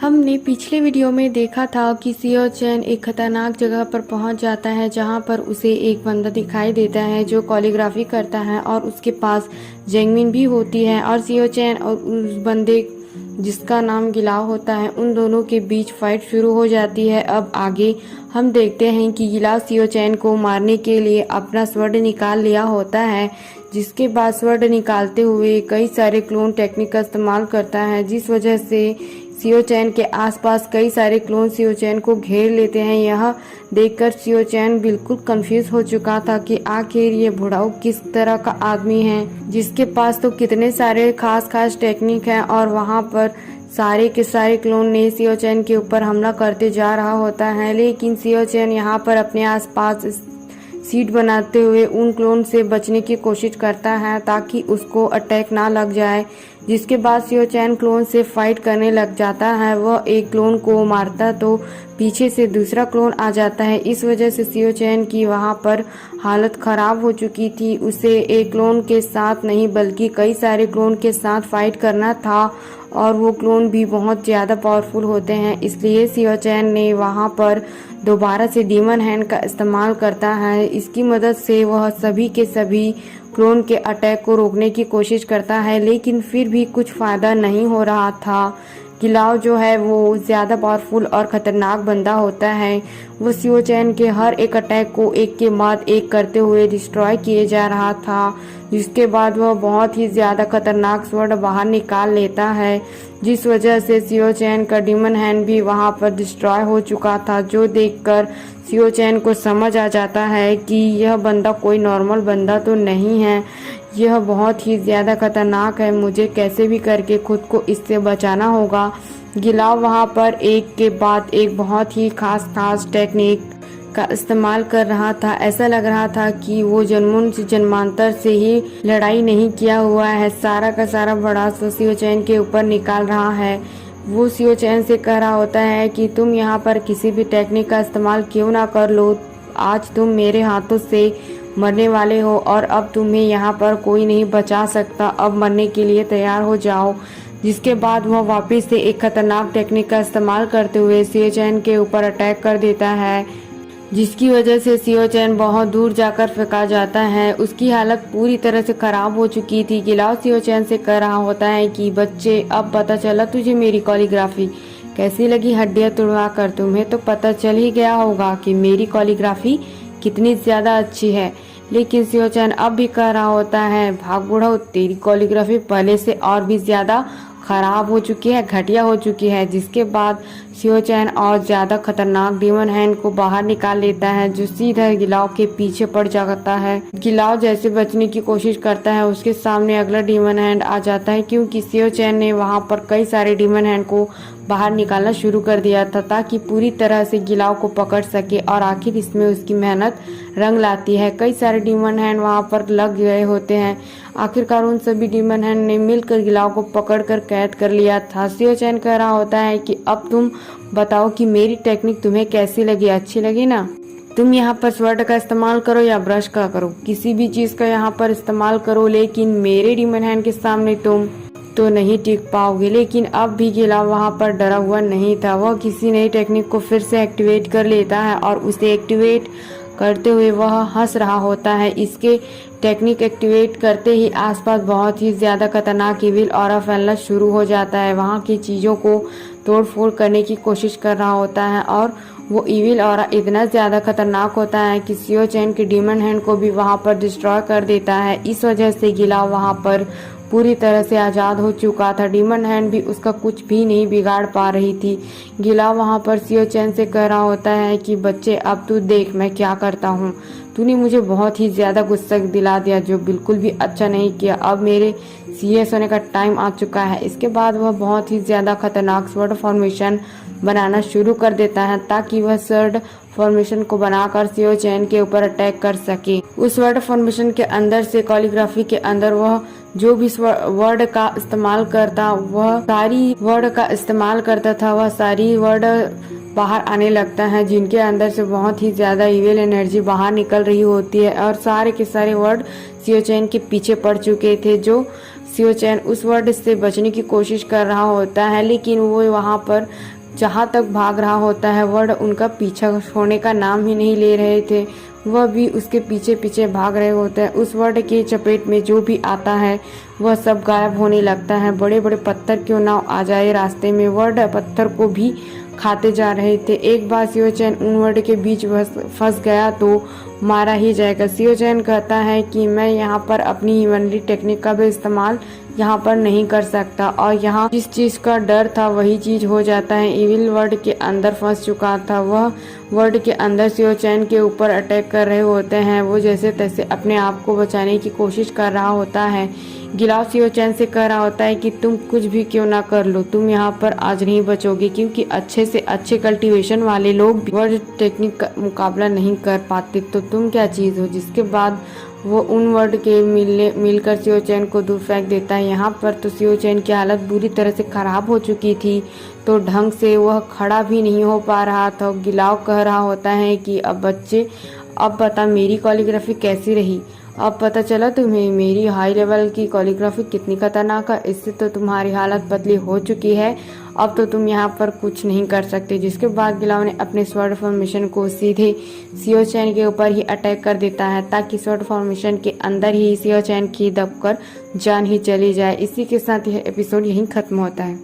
हमने पिछले वीडियो में देखा था कि सियो चैन एक खतरनाक जगह पर पहुंच जाता है जहां पर उसे एक बंदा दिखाई देता है जो कोरियोग्राफी करता है और उसके पास जैंगमिन भी होती है और सियो चैन और उस बंदे जिसका नाम गिलाव होता है उन दोनों के बीच फाइट शुरू हो जाती है। अब आगे हम देखते हैं कि गिलाव सियो चैन को मारने के लिए अपना स्वॉर्ड निकाल लिया होता है, जिसके बाद स्वॉर्ड निकालते हुए कई सारे क्लोन टेक्निक का इस्तेमाल करता है, जिस वजह से सियो चैन के आसपास कई सारे क्लोन सियो चैन को घेर लेते हैं। यह देखकर सियो चैन बिल्कुल कंफ्यूज हो चुका था कि आखिर ये बुढ़ाऊ किस तरह का आदमी है जिसके पास तो कितने सारे खास टेक्निक हैं और वहां पर सारे के सारे क्लोन ने सियो चैन के ऊपर हमला करते जा रहा होता है। लेकिन सियो चैन यहाँ पर अपने आसपास सीट बनाते हुए उन क्लोन से बचने की कोशिश करता है ताकि उसको अटैक ना लग जाए, जिसके बाद सियो चैन क्लोन से फाइट करने लग जाता है। वह एक क्लोन को मारता तो पीछे से दूसरा क्लोन आ जाता है। इस वजह से सियो चैन की वहां पर हालत खराब हो चुकी थी। उसे एक क्लोन के साथ नहीं बल्कि कई सारे क्लोन के साथ फाइट करना था और वो क्लोन भी बहुत ज़्यादा पावरफुल होते हैं। इसलिए सियो चैन ने वहां पर दोबारा से डीमन हैंड का इस्तेमाल करता है। इसकी मदद से वह सभी के सभी क्लोन के अटैक को रोकने की कोशिश करता है, लेकिन फिर भी कुछ फ़ायदा नहीं हो रहा था। गिलाव जो है वो ज़्यादा पावरफुल और ख़तरनाक बंदा होता है। वो सियो चैन के हर एक अटैक को एक के बाद एक करते हुए डिस्ट्रॉय किए जा रहा था, जिसके बाद वह बहुत ही ज़्यादा खतरनाक स्वॉर्ड बाहर निकाल लेता है, जिस वजह से सियो चैन का डीमन हैंड भी वहां पर डिस्ट्रॉय हो चुका था। जो देखकर सियो चैन को समझ आ जाता है कि यह बंदा कोई नॉर्मल बंदा तो नहीं है, यह बहुत ही ज़्यादा खतरनाक है। मुझे कैसे भी करके खुद को इससे बचाना होगा। गिलाव वहां पर एक के बाद एक बहुत ही खास टेक्निक का इस्तेमाल कर रहा था। ऐसा लग रहा था कि वो जन्मों से जन्मांतर से ही लड़ाई नहीं किया हुआ है। सारा का सारा बड़ा सियो चैन के ऊपर निकाल रहा है। वो सियो चैन से कह रहा होता है कि तुम यहाँ पर किसी भी टेक्निक का इस्तेमाल क्यों ना कर लो, आज तुम मेरे हाथों से मरने वाले हो और अब तुम्हें यहाँ पर कोई नहीं बचा सकता। अब मरने के लिए तैयार हो जाओ। जिसके बाद वह वापस से एक खतरनाक टेक्निक का इस्तेमाल करते हुए सियो चैन के ऊपर अटैक कर देता है, जिसकी वजह से सियो चैन बहुत दूर जाकर फेंका जाता है। उसकी हालत पूरी तरह से खराब हो चुकी थी। गिलाव सियो चैन से कह रहा होता है कि बच्चे, अब पता चला तुझे मेरी कोरियोग्राफी कैसी लगी। हड्डियां तुड़वा कर तुम्हें तो पता चल ही गया होगा कि मेरी कोरियोग्राफी कितनी ज्यादा अच्छी है। लेकिन सियो चैन अब भी कह रहा होता है, भाग बुढ़ाओ, तेरी कोरियोग्राफी पहले से और भी ज्यादा खराब हो चुकी है, घटिया हो चुकी है। जिसके बाद सियो चैन और ज्यादा खतरनाक डीमन हैंड को बाहर निकाल लेता है, जो सीधा गिलाव के पीछे पड़ जाता है। गिलाव जैसे बचने की कोशिश करता है, उसके सामने अगला डीमन हैंड आ जाता है, क्योंकि सियो चैन ने वहां पर कई सारे डीमन हैंड को बाहर निकालना शुरू कर दिया था ताकि पूरी तरह से गिलाव को पकड़ सके। और आखिर इसमें उसकी मेहनत रंग लाती है। कई सारे डीमन हैंड वहां पर लग गए होते हैं। आखिरकार उन सभी डीमन हैंड ने मिलकर गिलाव को पकड़कर कैद कर लिया था। सियो चैन कह रहा होता है कि अब तुम बताओ कि मेरी टेक्निक तुम्हें कैसी लगी, अच्छी लगी ना। तुम यहाँ पर स्वॉर्ड का इस्तेमाल करो या ब्रश का करो, किसी भी चीज का यहाँ पर इस्तेमाल करो, लेकिन मेरे डीमन हैंड के सामने तुम तो नहीं टिक पाओगे। लेकिन अब भी गिलाव वहां पर डरा हुआ नहीं था। वह किसी नई टेक्निक को फिर से एक्टिवेट कर लेता है और उसे एक्टिवेट करते हुए वह हंस रहा होता है। इसके टेक्निक एक्टिवेट करते ही आसपास बहुत ही ज्यादा खतरनाक इविल ऑरा फैलना शुरू हो जाता है। वहां की चीजों को तोड़फोड़ करने की कोशिश कर रहा होता है और वो इविल ऑरा इतना ज्यादा खतरनाक होता है कि सियो चैन के डीमन हैंड को भी वहां पर डिस्ट्रॉय कर देता है। इस वजह से गिलाव वहां पर पूरी तरह से आजाद हो चुका था। डीमन हैंड भी उसका कुछ भी नहीं बिगाड़ पा रही थी। गिलाव वहां पर सियो चैन से कह रहा होता है कि बच्चे, अब तू देख मैं क्या करता हूँ। तूने मुझे बहुत ही ज्यादा गुस्सा दिला दिया, जो बिल्कुल भी अच्छा नहीं किया। अब मेरे सीरियस होने का टाइम आ चुका है। इसके बाद वह बहुत ही ज्यादा खतरनाक स्वॉर्ड फॉर्मेशन बनाना शुरू कर देता है ताकि वह स्वॉर्ड फॉर्मेशन को बनाकर सियो चैन के ऊपर अटैक कर सके। उस वर्ड फॉर्मेशन के अंदर से कोरियोग्राफी के अंदर वह जो भी वर्ड का इस्तेमाल करता, वह सारी वर्ड का इस्तेमाल करता था। वह सारी वर्ड बाहर आने लगता है, जिनके अंदर से बहुत ही ज़्यादा इविल एनर्जी बाहर निकल रही होती है और सारे के सारे वर्ड सियो चैन के पीछे पड़ चुके थे। जो सियो चैन उस वर्ड से बचने की कोशिश कर रहा होता है, लेकिन वो वहाँ पर जहाँ तक भाग रहा होता है वर्ड उनका पीछा छोड़ने का नाम ही नहीं ले रहे थे। वह भी उसके पीछे पीछे भाग रहे होते हैं। उस वर्ड की चपेट में जो भी आता है वह सब गायब होने लगता है। बड़े बड़े पत्थर क्यों ना आ जाए रास्ते में, वर्ड पत्थर को भी खाते जा रहे थे। एक बार सियो चैन उन वर्ड के बीच फंस गया तो मारा ही जाएगा। सियो चैन कहता है कि मैं यहाँ पर अपनी हीवनली टेक्निक का भी इस्तेमाल यहाँ पर नहीं कर सकता, और यहाँ जिस चीज का डर था वही चीज हो जाता है। इविल वर्ड के अंदर फंस चुका था। वह वर्ड के अंदर सियो चैन के ऊपर अटैक कर रहे होते हैं। वो जैसे तैसे अपने आप को बचाने की कोशिश कर रहा होता है। गिलाव सियो चैन से कह रहा होता है कि तुम कुछ भी क्यों ना कर लो, तुम यहाँ पर आज नहीं बचोगे, क्योंकि अच्छे से अच्छे कल्टीवेशन वाले लोग वर्ड टेक्निक का मुकाबला नहीं कर पाते, तो तुम क्या चीज़ हो। जिसके बाद वो उन वर्ड के मिलकर सियो चैन को दूर फेंक देता है। यहाँ पर तो सियो चैन की हालत बुरी तरह से खराब हो चुकी थी, तो ढंग से वह खड़ा भी नहीं हो पा रहा था। गिलाव कह रहा होता है कि अब बच्चे, अब बता मेरी कॉलीग्राफी कैसी रही, अब पता चला तुम्हें मेरी हाई लेवल की कॉलीग्राफी कितनी खतरनाक है। इससे तो तुम्हारी हालत बदली हो चुकी है, अब तो तुम यहाँ पर कुछ नहीं कर सकते। जिसके बाद गिलाव ने अपने स्वॉर्ड फॉर्मेशन को सीधे सियो चैन के ऊपर ही अटैक कर देता है, ताकि स्वॉर्ड फॉर्मेशन के अंदर ही सियो चैन की दबकर जान ही चली जाए। इसी के साथ यह एपिसोड यहीं खत्म होता है।